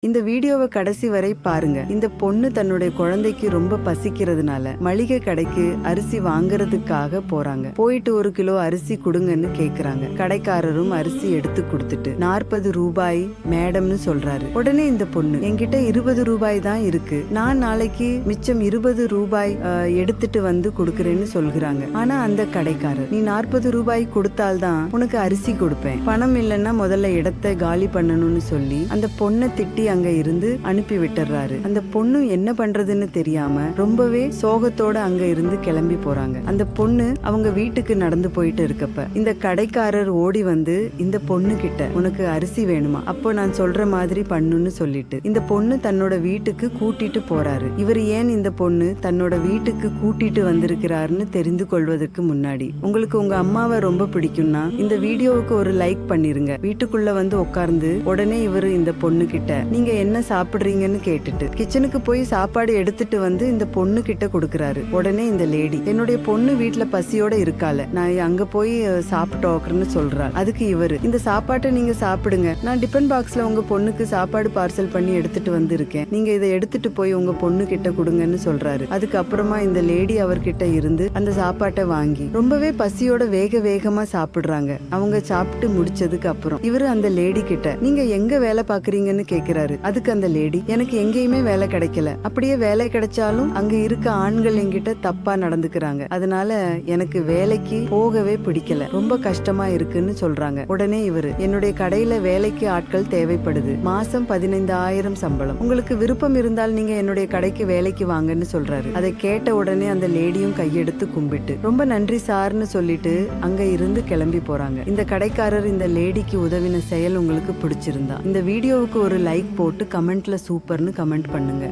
இந்த வீடியோவை கடைசி வரை பாருங்க. இந்த பொண்ணு தன்னுடைய குழந்தைக்கு ரொம்ப பசிக்கிறதுனால மளிகை கடைக்கு அரிசி வாங்குறதுக்காக போறாங்க. போயிட்டு 1 கிலோ அரிசி கொடுங்கன்னு கேக்குறாங்க. கடைக்காரரும் அரிசி எடுத்து கொடுத்துட்டு 40 ரூபாய் மேடம்னு சொல்றாரு. உடனே இந்த பொண்ணு, என்கிட்ட 20 ரூபாய் தான் இருக்கு, நான் நாளைக்கு மிச்சம் 20 ரூபாய் எடுத்துட்டு வந்து கொடுக்கறேன்னு சொல்கிறாங்க. ஆனா அந்த கடைக்காரர், நீ 40 ரூபாய் கொடுத்தால்தான் உனக்கு அரிசி கொடுப்பேன், பணம் இல்லைன்னா முதல்ல இடத்தை காலி பண்ணணும்னு சொல்லி அந்த பொண்ணை திட்டி அங்க இருந்து அனுப்பி விட்டுறாரு. அந்த பொண்ணு என்ன பண்றதுன்னு தெரியாம ரொம்பவே சோகத்தோட அங்க இருந்து கிளம்பி போறாங்க. அந்த பொண்ணு அவங்க வீட்டுக்கு நடந்து போயிட்டு இருக்கப்ப இந்த கடைக்காரர் ஓடி வந்து இந்த பொண்ணு கிட்ட, உனக்கு அரிசி வேணுமா, அப்போ நான் சொல்ற மாதிரி பண்ணுன்னு சொல்லிட்டு இந்த பொண்ணு தன்னோட வீட்டுக்கு கூட்டிட்டு போறாரு. இவர் ஏன் இந்த பொண்ணு தன்னோட வீட்டுக்கு கூட்டிட்டு வந்திருக்கிறாருன்னு தெரிந்து கொள்வதற்கு முன்னாடி, உங்களுக்கு உங்க அம்மாவை ரொம்ப பிடிக்கும்னா இந்த வீடியோவுக்கு ஒரு லைக் பண்ணிருங்க. வீட்டுக்குள்ள வந்து உட்கார்ந்து உடனே இவரு இந்த பொண்ணு கிட்ட, நீங்க என்ன சாப்பிடுறீங்கன்னு கேட்டுட்டு கிச்சனுக்கு போய் சாப்பாடு எடுத்துட்டு வந்து இந்த பொண்ணு கிட்ட கொடுக்கறாரு. உடனே இந்த லேடி, என்னுடைய பொண்ணு வீட்டுல பசியோட இருக்கால, நான் அங்க போய் சாப்பிட்டோக்கறன்னு சொல்றாள். அதுக்கு இவரு, இந்த சாப்பாட்டை நீங்க சாப்பிடுங்க, நான் டிபன் பாக்ஸ்ல உங்க பொண்ணுக்கு சாப்பாடு பார்சல் பண்ணி எடுத்துட்டு வந்திருக்கேன், நீங்க இதை எடுத்துட்டு போய் உங்க பொண்ணு கிட்ட கொடுங்கன்னு சொல்றாரு. அதுக்கப்புறமா இந்த லேடி அவர்கிட்ட இருந்து அந்த சாப்பாட்டை வாங்கி ரொம்பவே பசியோட வேகமா சாப்பிடுறாங்க. அவங்க சாப்பிட்டு முடிச்சதுக்கு அப்புறம் இவரு அந்த லேடி கிட்ட, நீங்க எங்க வேலை பாக்குறீங்கன்னு கேக்குறாரு. அதுக்கு அந்த லேடி, எனக்கு எங்கேயுமே வேலை கிடைக்கல, அப்படியே வேலை கிடைச்சாலும் அங்க இருக்க ஆண்கள் என்கிட்ட தப்பா நடந்துக்கிறாங்க, அதனால எனக்கு வேலைக்கு போகவே பிடிக்கல, ரொம்ப கஷ்டமா இருக்குன்னு சொல்றாங்க. உடனே இவரு, என்னுடைய கடையில வேலைக்கு ஆட்கள் தேவைப்படுது, மாசம் 15,000 சம்பளம், உங்களுக்கு விருப்பம் இருந்தால் நீங்க என்னுடைய கடைக்கு வேலைக்கு வாங்கன்னு சொல்றாரு. அதை கேட்ட உடனே அந்த லேடியும் கையெடுத்து கும்பிட்டு ரொம்ப நன்றி சார்னு சொல்லிட்டு அங்க இருந்து கிளம்பி போறாங்க. இந்த கடைக்காரர் இந்த லேடிக்கு உதவின செயல் உங்களுக்கு பிடிச்சிருந்தா இந்த வீடியோவுக்கு ஒரு லைக் போட்டு கமெண்ட்ல சூப்பர்னு கமெண்ட் பண்ணுங்க.